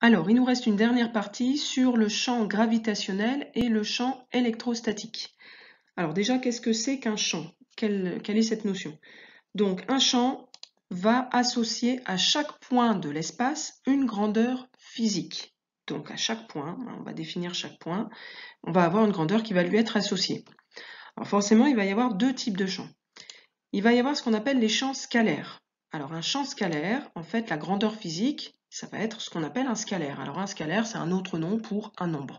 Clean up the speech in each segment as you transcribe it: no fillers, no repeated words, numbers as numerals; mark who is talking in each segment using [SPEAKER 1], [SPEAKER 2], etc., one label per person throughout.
[SPEAKER 1] Alors, il nous reste une dernière partie sur le champ gravitationnel et le champ électrostatique. Alors déjà, qu'est-ce que c'est qu'un champ? Quelle est cette notion? Donc, un champ va associer à chaque point de l'espace une grandeur physique. Donc, à chaque point, on va définir chaque point, on va avoir une grandeur qui va lui être associée. Alors forcément, il va y avoir deux types de champs. Il va y avoir ce qu'on appelle les champs scalaires. Alors un champ scalaire, en fait, la grandeur physique, ça va être ce qu'on appelle un scalaire. Alors un scalaire, c'est un autre nom pour un nombre.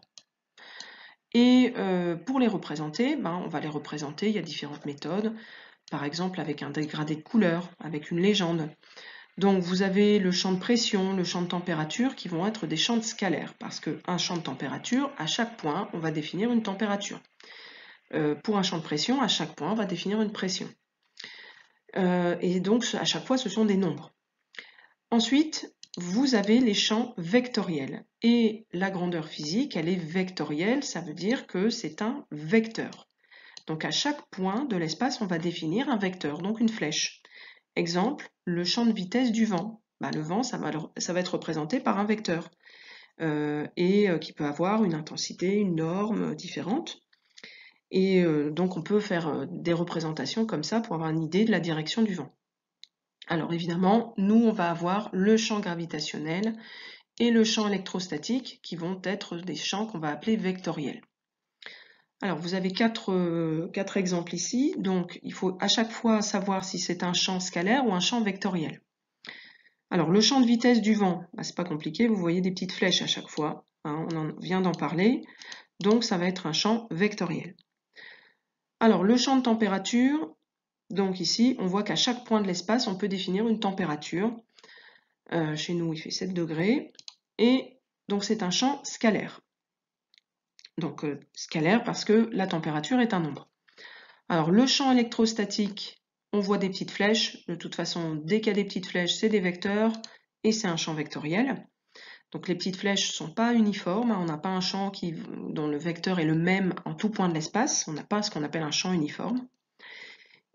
[SPEAKER 1] Et pour les représenter, on va les représenter, il y a différentes méthodes, par exemple avec un dégradé de couleur, avec une légende. Donc vous avez le champ de pression, le champ de température qui vont être des champs scalaires, parce qu'un champ de température, à chaque point, on va définir une température. Pour un champ de pression, à chaque point, on va définir une pression. Et donc à chaque fois, ce sont des nombres. Ensuite, vous avez les champs vectoriels. Et la grandeur physique, elle est vectorielle, ça veut dire que c'est un vecteur. Donc à chaque point de l'espace, on va définir un vecteur, donc une flèche. Exemple, le champ de vitesse du vent. Le vent, ça va être représenté par un vecteur, qui peut avoir une intensité, une norme différente. Et donc on peut faire des représentations comme ça pour avoir une idée de la direction du vent. Alors évidemment, nous on va avoir le champ gravitationnel et le champ électrostatique qui vont être des champs qu'on va appeler vectoriels. Alors vous avez quatre exemples ici, donc il faut à chaque fois savoir si c'est un champ scalaire ou un champ vectoriel. Alors le champ de vitesse du vent, c'est pas compliqué, vous voyez des petites flèches à chaque fois, on vient d'en parler, donc ça va être un champ vectoriel. Alors le champ de température, donc ici on voit qu'à chaque point de l'espace on peut définir une température. Chez nous il fait 7 degrés, et donc c'est un champ scalaire. Donc scalaire parce que la température est un nombre. Alors le champ électrostatique, on voit des petites flèches, de toute façon dès qu'il y a des petites flèches c'est des vecteurs, et c'est un champ vectoriel. Donc les petites flèches ne sont pas uniformes, on n'a pas un champ dont le vecteur est le même en tout point de l'espace, on n'a pas ce qu'on appelle un champ uniforme.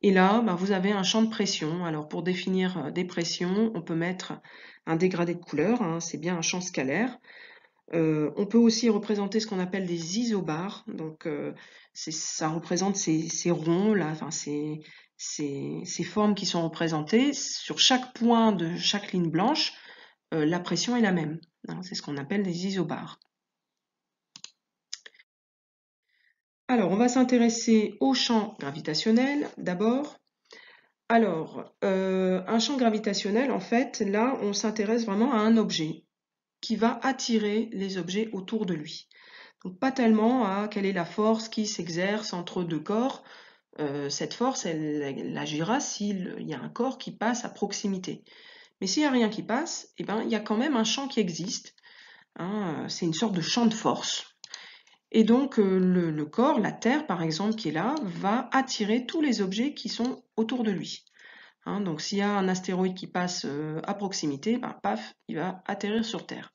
[SPEAKER 1] Et là, vous avez un champ de pression. Alors pour définir des pressions, on peut mettre un dégradé de couleur, c'est bien un champ scalaire. On peut aussi représenter ce qu'on appelle des isobars. Donc ça représente ces ronds là, ces formes qui sont représentées. Sur chaque point de chaque ligne blanche, la pression est la même. C'est ce qu'on appelle des isobars. Alors, on va s'intéresser au champ gravitationnel d'abord. Alors, un champ gravitationnel, en fait, là, on s'intéresse vraiment à un objet qui va attirer les objets autour de lui. Donc, pas tellement à quelle est la force qui s'exerce entre deux corps. Cette force, elle agira s'il y a un corps qui passe à proximité. Mais s'il n'y a rien qui passe, il y a quand même un champ qui existe. C'est une sorte de champ de force. Et donc, le corps, la Terre par exemple, qui est là, va attirer tous les objets qui sont autour de lui. Donc, s'il y a un astéroïde qui passe à proximité, paf, il va atterrir sur Terre.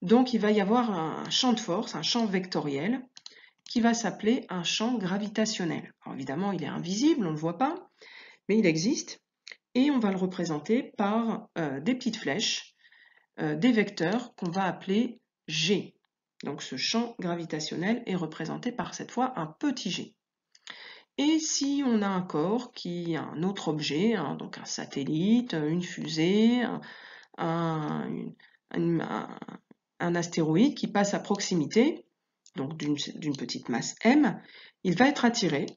[SPEAKER 1] Donc, il va y avoir un champ de force, un champ vectoriel, qui va s'appeler un champ gravitationnel. Alors, évidemment, il est invisible, on ne le voit pas, mais il existe. Et on va le représenter par des petites flèches, des vecteurs qu'on va appeler G. Donc ce champ gravitationnel est représenté par cette fois un petit g. Et si on a un corps qui a un autre objet, donc un satellite, une fusée, un astéroïde qui passe à proximité, donc d'une petite masse m, il va être attiré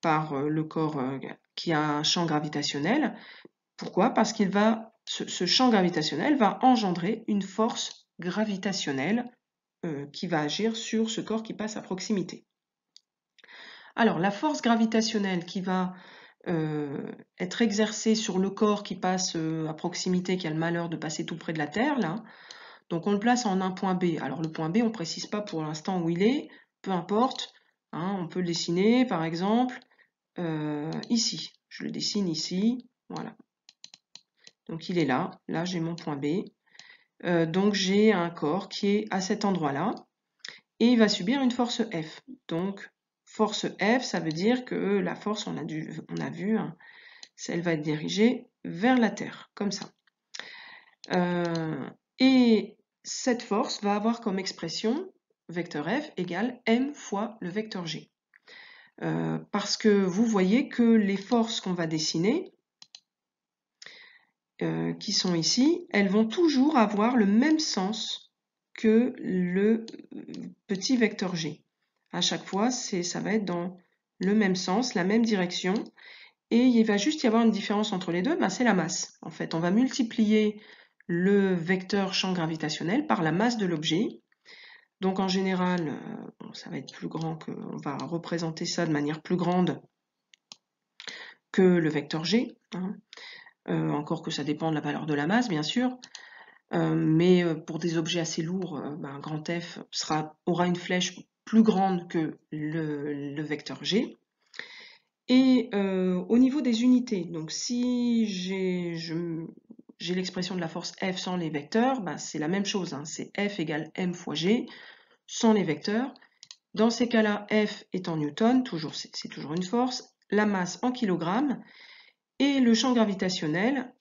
[SPEAKER 1] par le corps qui a un champ gravitationnel. Pourquoi? Parce ce champ gravitationnel va engendrer une force gravitationnelle qui va agir sur ce corps qui passe à proximité. Alors, la force gravitationnelle qui va être exercée sur le corps qui passe à proximité, qui a le malheur de passer tout près de la Terre, là, donc on le place en un point B. Alors le point B, on ne précise pas pour l'instant où il est, peu importe, on peut le dessiner par exemple ici. Je le dessine ici, voilà. Donc il est là j'ai mon point B. Donc j'ai un corps qui est à cet endroit-là, et il va subir une force F. Donc, force F, ça veut dire que la force, on a vu, elle va être dirigée vers la Terre, comme ça. Et cette force va avoir comme expression vecteur F égale m fois le vecteur G. Parce que vous voyez que les forces qu'on va dessiner, qui sont ici, elles vont toujours avoir le même sens que le petit vecteur G. À chaque fois, ça va être dans le même sens, la même direction, et il va juste y avoir une différence entre les deux, c'est la masse. En fait, on va multiplier le vecteur champ gravitationnel par la masse de l'objet. Donc en général, ça va être plus grand, on va représenter ça de manière plus grande que le vecteur G, hein. Encore que ça dépend de la valeur de la masse, bien sûr. Mais pour des objets assez lourds, un grand F aura une flèche plus grande que le vecteur G. Et au niveau des unités, donc si j'ai l'expression de la force F sans les vecteurs, c'est la même chose, hein, c'est F égale m fois G sans les vecteurs. Dans ces cas-là, F est en newton, c'est toujours une force, la masse en kilogrammes, et le champ gravitationnel,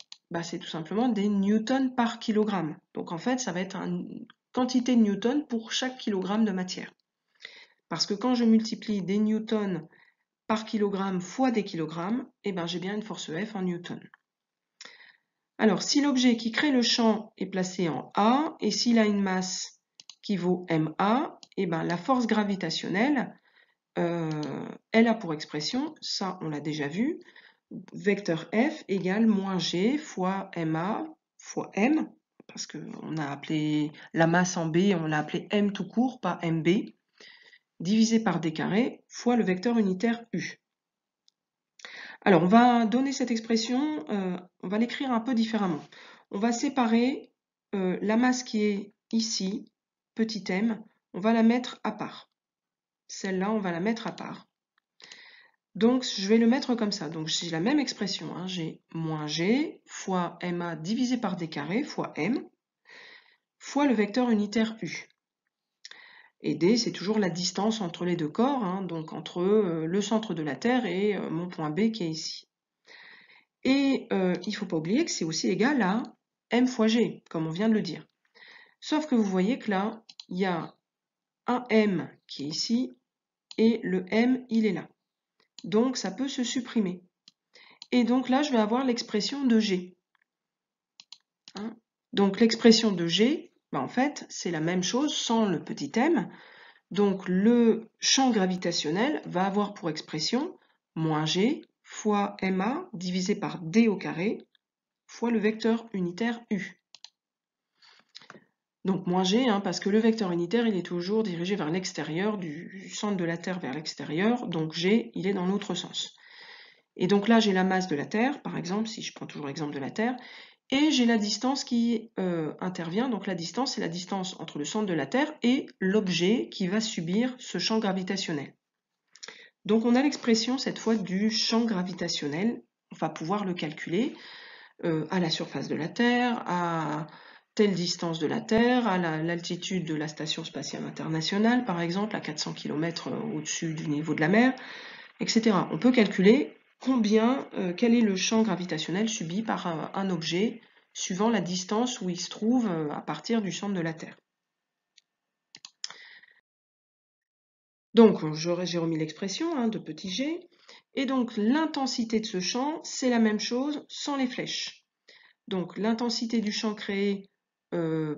[SPEAKER 1] c'est tout simplement des newtons par kilogramme. Donc en fait, ça va être une quantité de newtons pour chaque kilogramme de matière. Parce que quand je multiplie des newtons par kilogramme fois des kilogrammes, j'ai bien une force F en newton. Alors, si l'objet qui crée le champ est placé en A, et s'il a une masse qui vaut ma, la force gravitationnelle, elle a pour expression, ça on l'a déjà vu, vecteur F égale moins G fois ma fois m, parce qu'on a appelé la masse en B, on l'a appelé m tout court, pas mb, divisé par d carré fois le vecteur unitaire u. Alors, on va donner cette expression, on va l'écrire un peu différemment. On va séparer la masse qui est ici, petit m, on va la mettre à part. Celle-là, on va la mettre à part. Donc, je vais le mettre comme ça. Donc, j'ai la même expression, hein, j'ai moins g fois ma divisé par d carré fois m fois le vecteur unitaire u. Et d, c'est toujours la distance entre les deux corps, hein, donc entre le centre de la Terre et mon point B qui est ici. Et il ne faut pas oublier que c'est aussi égal à m fois g, comme on vient de le dire. Sauf que vous voyez que là, il y a un m qui est ici, et le m, il est là. Donc, ça peut se supprimer. Et donc là, je vais avoir l'expression de g. Hein, donc, l'expression de g, en fait, c'est la même chose sans le petit m. Donc, le champ gravitationnel va avoir pour expression moins g fois ma divisé par d au carré fois le vecteur unitaire u. Donc moins g, hein, parce que le vecteur unitaire, il est toujours dirigé vers l'extérieur, du centre de la Terre vers l'extérieur, donc g, il est dans l'autre sens. Et donc là, j'ai la masse de la Terre, par exemple, si je prends toujours l'exemple de la Terre, et j'ai la distance qui intervient, donc la distance, c'est la distance entre le centre de la Terre et l'objet qui va subir ce champ gravitationnel. Donc on a l'expression cette fois du champ gravitationnel, on va pouvoir le calculer à la surface de la Terre, à telle distance de la Terre, à l'altitude de la Station spatiale internationale, par exemple, à 400 km au-dessus du niveau de la mer, etc. On peut calculer quel est le champ gravitationnel subi par un objet suivant la distance où il se trouve à partir du centre de la Terre. Donc, j'ai remis l'expression de petit g, et donc l'intensité de ce champ, c'est la même chose sans les flèches. Donc, l'intensité du champ créé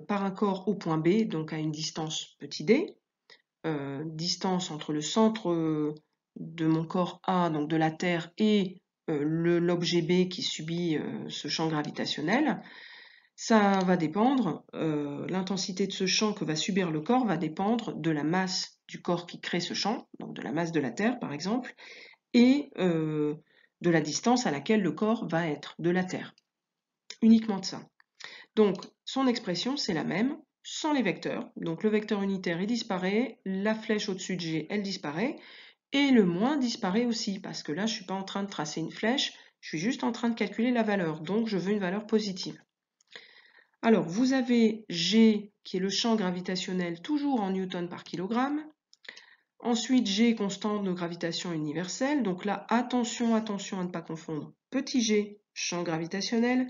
[SPEAKER 1] par un corps au point B, donc à une distance petit d, distance entre le centre de mon corps A, donc de la Terre, et l'objet B qui subit ce champ gravitationnel, ça va dépendre, l'intensité de ce champ que va subir le corps va dépendre de la masse du corps qui crée ce champ, donc de la masse de la Terre par exemple, et de la distance à laquelle le corps va être de la Terre. Uniquement de ça. Donc, son expression, c'est la même, sans les vecteurs. Donc, le vecteur unitaire, il disparaît, la flèche au-dessus de G, elle disparaît, et le moins disparaît aussi, parce que là, je ne suis pas en train de tracer une flèche, je suis juste en train de calculer la valeur, donc je veux une valeur positive. Alors, vous avez G, qui est le champ gravitationnel, toujours en newton par kilogramme. Ensuite, G, constante de gravitation universelle. Donc là, attention, attention à ne pas confondre petit g, champ gravitationnel,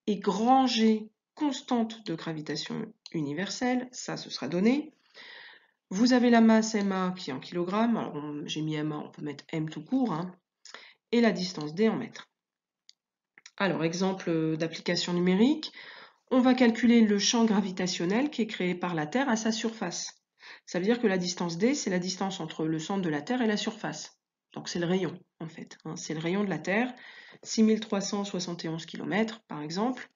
[SPEAKER 1] et grand G, constante de gravitation universelle, ça ce sera donné. Vous avez la masse MA qui est en kilogrammes, alors j'ai mis MA, on peut mettre M tout court, hein, et la distance D en mètres. Alors, exemple d'application numérique, on va calculer le champ gravitationnel qui est créé par la Terre à sa surface. Ça veut dire que la distance D, c'est la distance entre le centre de la Terre et la surface. Donc c'est le rayon, en fait. Hein, c'est le rayon de la Terre, 6371 km, par exemple.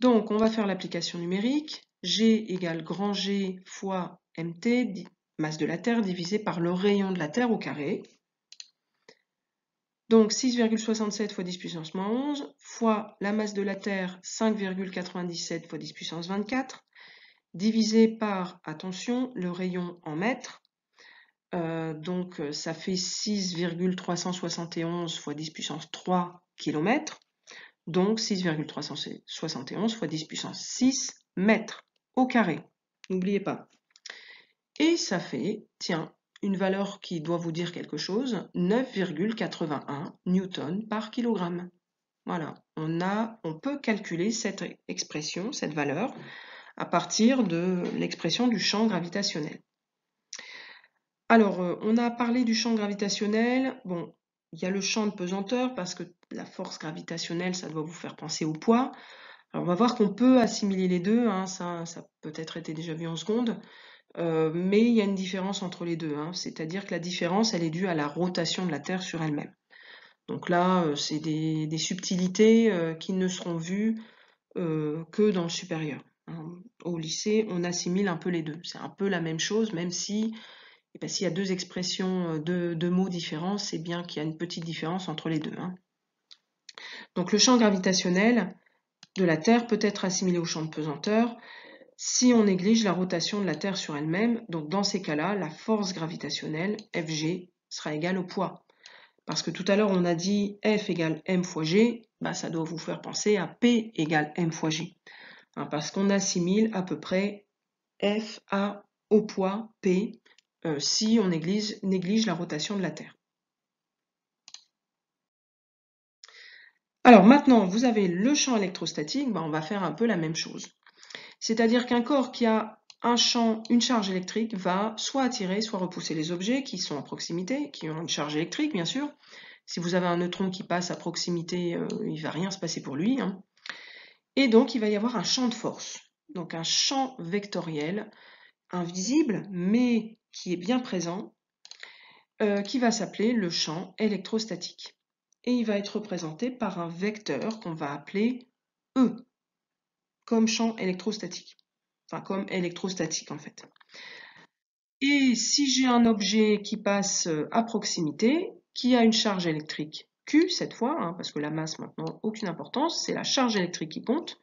[SPEAKER 1] Donc, on va faire l'application numérique. G égale grand G fois mt, masse de la Terre, divisé par le rayon de la Terre au carré. Donc 6,67 fois 10 puissance moins 11 fois la masse de la Terre 5,97 fois 10 puissance 24 divisé par, attention, le rayon en mètres. Donc ça fait 6,371 fois 10 puissance 3 km. Donc 6,371 fois 10 puissance 6 mètres au carré. N'oubliez pas. Et ça fait, tiens, une valeur qui doit vous dire quelque chose, 9,81 newtons par kilogramme. Voilà, on peut calculer cette expression, cette valeur, à partir de l'expression du champ gravitationnel. Alors, on a parlé du champ gravitationnel. Bon, il y a le champ de pesanteur, parce que la force gravitationnelle, ça doit vous faire penser au poids. Alors, on va voir qu'on peut assimiler les deux, hein, ça a peut-être été déjà vu en seconde. Mais il y a une différence entre les deux, hein. C'est-à-dire que la différence, elle est due à la rotation de la Terre sur elle-même. Donc là, c'est des subtilités qui ne seront vues que dans le supérieur. Hein. Au lycée, on assimile un peu les deux. C'est un peu la même chose, même si s'il y a deux expressions, deux mots différents, c'est bien qu'il y a une petite différence entre les deux. Hein. Donc le champ gravitationnel de la Terre peut être assimilé au champ de pesanteur si on néglige la rotation de la Terre sur elle-même. Donc dans ces cas-là, la force gravitationnelle, Fg, sera égale au poids. Parce que tout à l'heure, on a dit F égale m fois g, bah, ça doit vous faire penser à P égale m fois g. Hein, parce qu'on assimile à peu près F au poids P si on néglige la rotation de la Terre. Alors maintenant, vous avez le champ électrostatique, bah, on va faire un peu la même chose. C'est-à-dire qu'un corps qui a un champ, une charge électrique, va soit attirer, soit repousser les objets qui sont à proximité, qui ont une charge électrique, bien sûr. Si vous avez un neutron qui passe à proximité, il ne va rien se passer pour lui. Hein. Et donc, il va y avoir un champ de force. Donc, un champ vectoriel, invisible, mais qui est bien présent, qui va s'appeler le champ électrostatique. Et il va être représenté par un vecteur qu'on va appeler E, comme champ électrostatique. Enfin, comme électrostatique, en fait. Et si j'ai un objet qui passe à proximité, qui a une charge électrique Q cette fois, hein, parce que la masse maintenant aucune importance, c'est la charge électrique qui compte,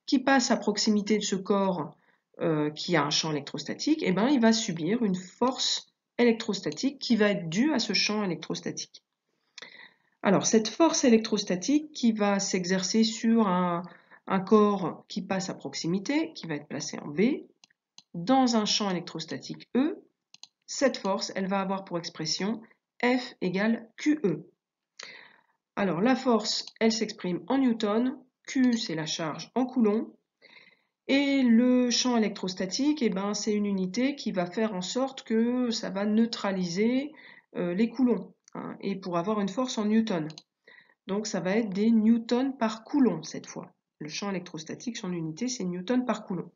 [SPEAKER 1] qui passe à proximité de ce corps qui a un champ électrostatique, et ben, il va subir une force électrostatique qui va être due à ce champ électrostatique. Alors cette force électrostatique qui va s'exercer sur un corps qui passe à proximité, qui va être placé en B, dans un champ électrostatique E, cette force, elle va avoir pour expression F égale QE. Alors la force, elle s'exprime en newton, Q c'est la charge en coulomb, et le champ électrostatique, eh ben, c'est une unité qui va faire en sorte que ça va neutraliser les coulombs, hein, et pour avoir une force en newton. Donc ça va être des newtons par coulomb cette fois. Le champ électrostatique, son unité, c'est newton par coulomb.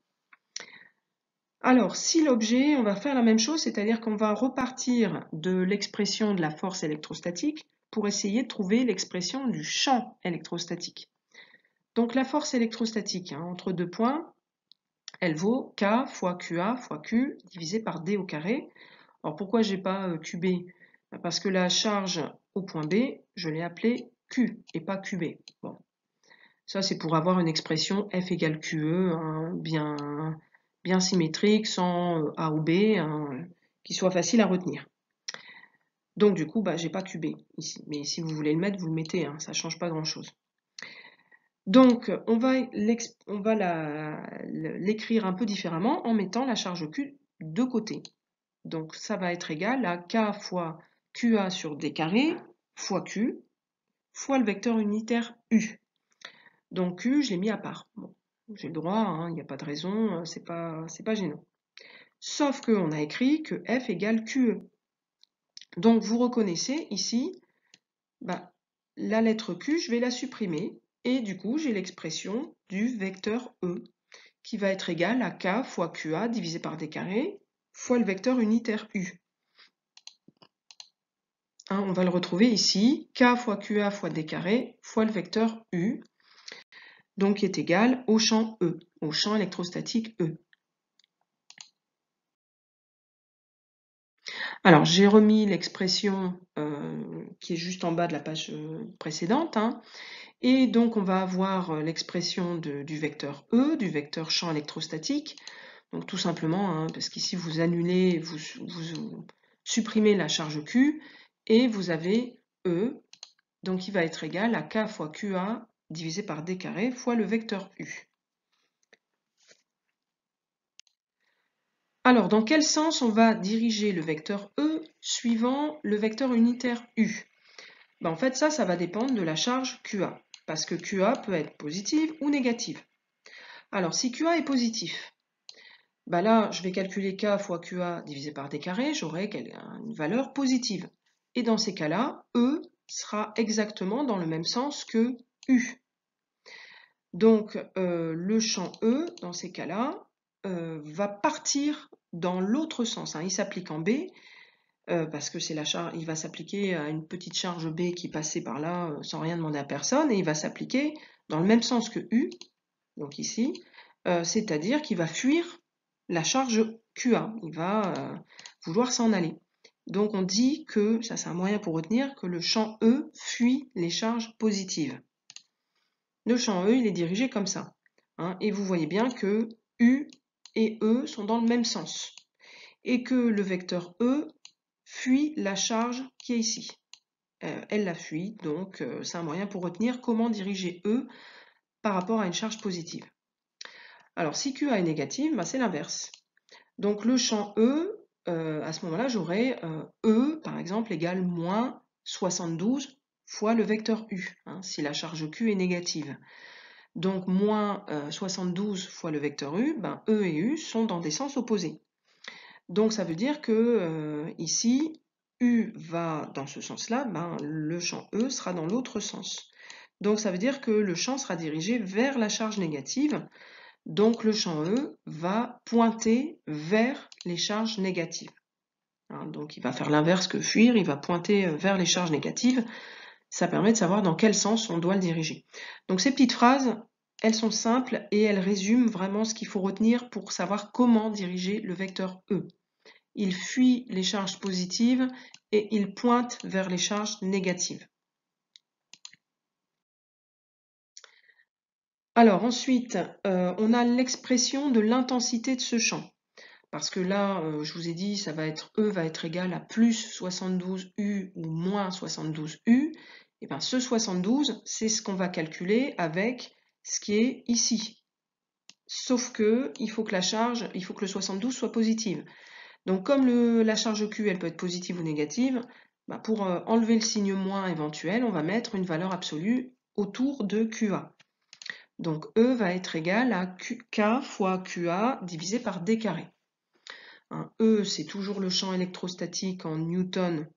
[SPEAKER 1] Alors, si l'objet, on va faire la même chose, c'est-à-dire qu'on va repartir de l'expression de la force électrostatique pour essayer de trouver l'expression du champ électrostatique. Donc la force électrostatique, hein, entre deux points, elle vaut K fois QA fois Q divisé par D au carré. Alors pourquoi j'ai pas QB? Parce que la charge au point B, je l'ai appelée Q et pas QB. Bon. Ça c'est pour avoir une expression F égale QE, hein, bien symétrique, sans A ou B, hein, qui soit facile à retenir. Donc du coup, bah, j'ai pas QB ici. Mais si vous voulez le mettre, vous le mettez, hein, ça ne change pas grand-chose. Donc, on va l'écrire un peu différemment en mettant la charge Q de côté. Donc, ça va être égal à K fois QA sur D carré fois Q fois le vecteur unitaire U. Donc, Q, je l'ai mis à part. Bon. J'ai le droit, hein, il n'y a pas de raison, c'est pas gênant. Sauf qu'on a écrit que f égale QE. Donc vous reconnaissez ici, bah, la lettre Q, je vais la supprimer, et du coup j'ai l'expression du vecteur E, qui va être égal à K fois QA divisé par D carré, fois le vecteur unitaire U. Hein, on va le retrouver ici, K fois QA fois D carré, fois le vecteur U, donc qui est égal au champ E, au champ électrostatique E. Alors, j'ai remis l'expression qui est juste en bas de la page précédente, hein, et donc on va avoir l'expression du vecteur E, du vecteur champ électrostatique. Donc tout simplement, hein, parce qu'ici vous annulez, vous supprimez la charge Q, et vous avez E, donc il va être égal à K fois QA divisé par D carré fois le vecteur U. Alors, dans quel sens on va diriger le vecteur E suivant le vecteur unitaire U? Ben, en fait, ça va dépendre de la charge QA, parce que QA peut être positive ou négative. Alors, si QA est positif, ben là, je vais calculer K fois QA divisé par D carré, j'aurai une valeur positive. Et dans ces cas-là, E sera exactement dans le même sens que U. Donc, le champ E, dans ces cas-là, va partir dans l'autre sens, hein. Il s'applique en B, parce que c'est la charge, il va s'appliquer à une petite charge B qui passait par là sans rien demander à personne, et il va s'appliquer dans le même sens que U, donc ici, c'est-à-dire qu'il va fuir la charge QA, il va vouloir s'en aller. Donc on dit que, ça c'est un moyen pour retenir, que le champ E fuit les charges positives. Le champ E, il est dirigé comme ça, hein, et vous voyez bien que U et E sont dans le même sens, et que le vecteur E fuit la charge qui est ici. Elle la fuit, donc c'est un moyen pour retenir comment diriger E par rapport à une charge positive. Alors si QA est négative, bah, c'est l'inverse. Donc le champ E, à ce moment-là, j'aurai E, par exemple, égale moins 72 fois le vecteur U, hein, si la charge Q est négative. Donc moins 72 fois le vecteur U, ben, E et U sont dans des sens opposés. Donc ça veut dire que ici, U va dans ce sens-là, ben, le champ E sera dans l'autre sens. Donc ça veut dire que le champ sera dirigé vers la charge négative, donc le champ E va pointer vers les charges négatives. Hein, donc il va faire l'inverse que fuir, il va pointer vers les charges négatives. Ça permet de savoir dans quel sens on doit le diriger. Donc ces petites phrases, elles sont simples et elles résument vraiment ce qu'il faut retenir pour savoir comment diriger le vecteur E. Il fuit les charges positives et il pointe vers les charges négatives. Alors ensuite, on a l'expression de l'intensité de ce champ. Parce que là, je vous ai dit, ça va être E va être égal à plus 72U ou moins 72U. Et bien ce 72, c'est ce qu'on va calculer avec ce qui est ici. Sauf que il faut que le 72 soit positive. Donc comme la charge Q, elle peut être positive ou négative, bah, pour enlever le signe moins éventuel, on va mettre une valeur absolue autour de QA. Donc E va être égal à K fois QA divisé par D carré. Hein, E, c'est toujours le champ électrostatique en newton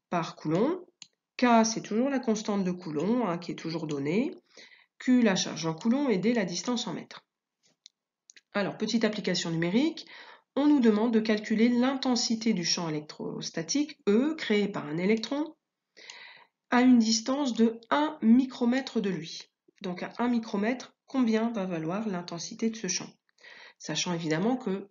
[SPEAKER 1] par coulomb. K, c'est toujours la constante de Coulomb, hein, qui est toujours donnée. Q, la charge en coulomb, et D, la distance en mètres. Alors, petite application numérique, on nous demande de calculer l'intensité du champ électrostatique, E, créé par un électron, à une distance de 1 micromètre de lui. Donc à 1 micromètre, combien va valoir l'intensité de ce champ? Sachant évidemment que,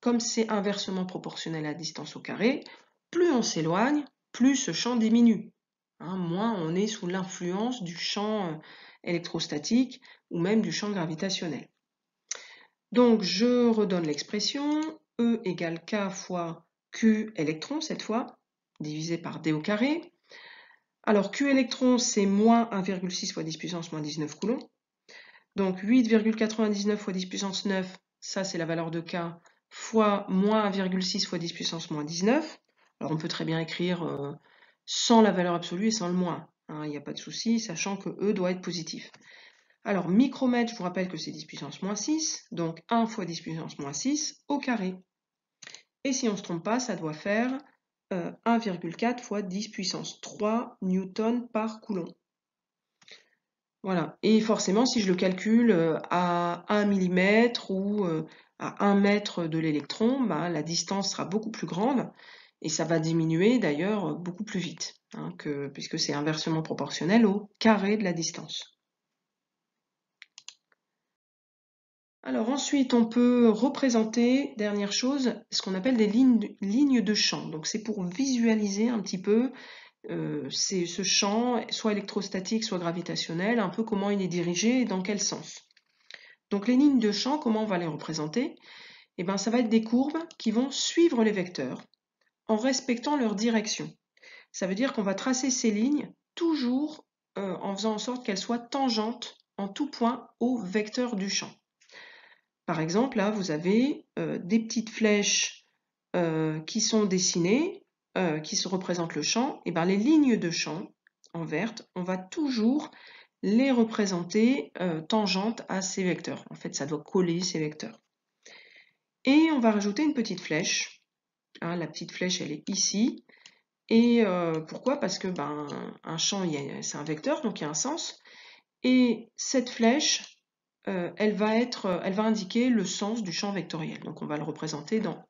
[SPEAKER 1] comme c'est inversement proportionnel à la distance au carré, plus on s'éloigne, plus ce champ diminue. Hein, moins on est sous l'influence du champ électrostatique ou même du champ gravitationnel. Donc je redonne l'expression, E égale K fois Q électron cette fois, divisé par D au carré. Alors Q électron, c'est moins 1,6 fois 10 puissance moins 19 coulombs. Donc 8,99 fois 10 puissance 9, ça c'est la valeur de K, fois moins 1,6 fois 10 puissance moins 19. Alors on peut très bien écrire sans la valeur absolue et sans le moins, hein, il n'y a pas de souci, sachant que E doit être positif. Alors, micromètre, je vous rappelle que c'est 10 puissance moins 6, donc 1 fois 10 puissance moins 6 au carré. Et si on ne se trompe pas, ça doit faire 1,4 fois 10 puissance 3 newtons par coulomb. Voilà. Et forcément, si je le calcule à 1 mm ou à 1 mètre de l'électron, bah, la distance sera beaucoup plus grande et ça va diminuer d'ailleurs beaucoup plus vite, hein, puisque c'est inversement proportionnel au carré de la distance. Alors ensuite, on peut représenter, dernière chose, ce qu'on appelle des lignes de champ. Donc c'est pour visualiser un petit peu ce champ, soit électrostatique, soit gravitationnel, un peu comment il est dirigé et dans quel sens. Donc les lignes de champ, comment on va les représenter? Eh bien, ça va être des courbes qui vont suivre les vecteurs en respectant leur direction. Ça veut dire qu'on va tracer ces lignes toujours en faisant en sorte qu'elles soient tangentes en tout point au vecteur du champ. Par exemple, là, vous avez des petites flèches qui sont dessinées, qui se représentent le champ. Et bien, les lignes de champ en verte, on va toujours les représenter tangentes à ces vecteurs. En fait, ça doit coller ces vecteurs. Et on va rajouter une petite flèche. Hein, la petite flèche, elle est ici. Et pourquoi? Parce que un champ, c'est un vecteur, donc il y a un sens. Et cette flèche, elle va indiquer le sens du champ vectoriel. Donc on va le représenter dans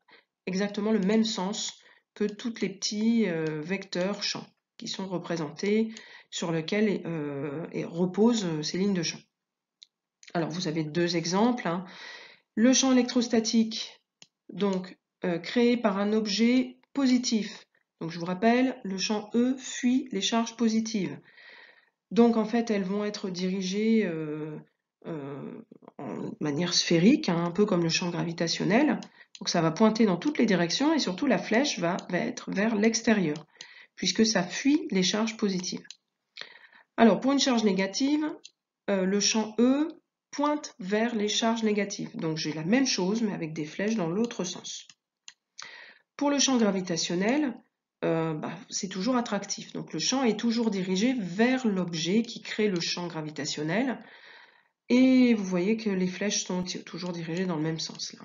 [SPEAKER 1] exactement le même sens que tous les petits vecteurs champs qui sont représentés sur lesquels reposent ces lignes de champ. Alors vous avez deux exemples. Hein. Le champ électrostatique, donc créé par un objet positif. Donc je vous rappelle, le champ E fuit les charges positives. Donc en fait, elles vont être dirigées en manière sphérique, hein, un peu comme le champ gravitationnel. Donc ça va pointer dans toutes les directions et surtout la flèche va être vers l'extérieur, puisque ça fuit les charges positives. Alors pour une charge négative, le champ E pointe vers les charges négatives. Donc j'ai la même chose, mais avec des flèches dans l'autre sens. Pour le champ gravitationnel, c'est toujours attractif. Donc le champ est toujours dirigé vers l'objet qui crée le champ gravitationnel. Et vous voyez que les flèches sont toujours dirigées dans le même sens. Là.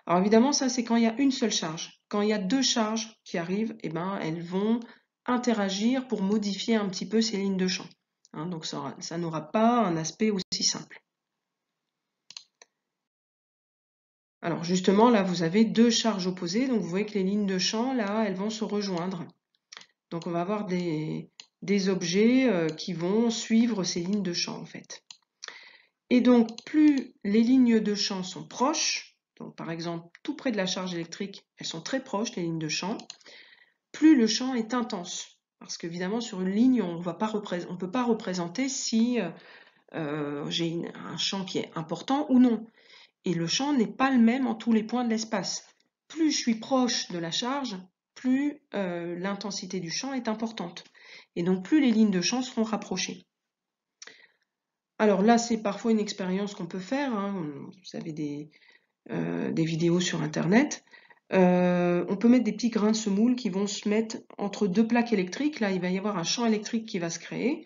[SPEAKER 1] Alors évidemment, ça c'est quand il y a une seule charge. Quand il y a deux charges qui arrivent, eh ben, elles vont interagir pour modifier un petit peu ces lignes de champ. Hein, donc ça n'aura pas un aspect aussi simple. Alors justement, là, vous avez deux charges opposées, donc vous voyez que les lignes de champ, là, elles vont se rejoindre. Donc on va avoir des objets qui vont suivre ces lignes de champ, en fait. Et donc, plus les lignes de champ sont proches, donc par exemple, tout près de la charge électrique, elles sont très proches, les lignes de champ, plus le champ est intense. Parce qu'évidemment, sur une ligne, on ne peut pas représenter si j'ai un champ qui est important ou non. Et le champ n'est pas le même en tous les points de l'espace. Plus je suis proche de la charge, plus l'intensité du champ est importante. Et donc plus les lignes de champ seront rapprochées. Alors là, c'est parfois une expérience qu'on peut faire. Hein. Vous avez des vidéos sur Internet. On peut mettre des petits grains de semoule qui vont se mettre entre deux plaques électriques. Là, il va y avoir un champ électrique qui va se créer.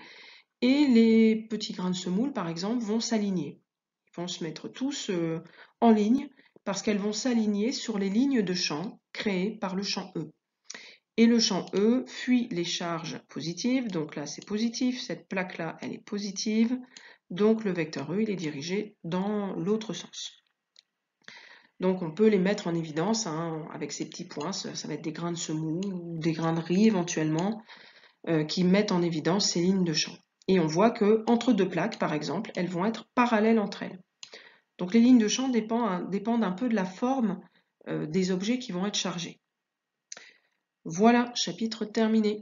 [SPEAKER 1] Et les petits grains de semoule, par exemple, vont s'aligner. Ils vont se mettre tous en ligne parce qu'elles vont s'aligner sur les lignes de champ créées par le champ E. Et le champ E fuit les charges positives. Donc là, c'est positif. Cette plaque-là, elle est positive. Donc le vecteur E, il est dirigé dans l'autre sens. Donc on peut les mettre en évidence hein, avec ces petits points, ça va être des grains de semoule ou des grains de riz éventuellement, qui mettent en évidence ces lignes de champ. Et on voit que entre deux plaques, par exemple, elles vont être parallèles entre elles. Donc les lignes de champ dépendent un peu de la forme des objets qui vont être chargés. Voilà, chapitre terminé.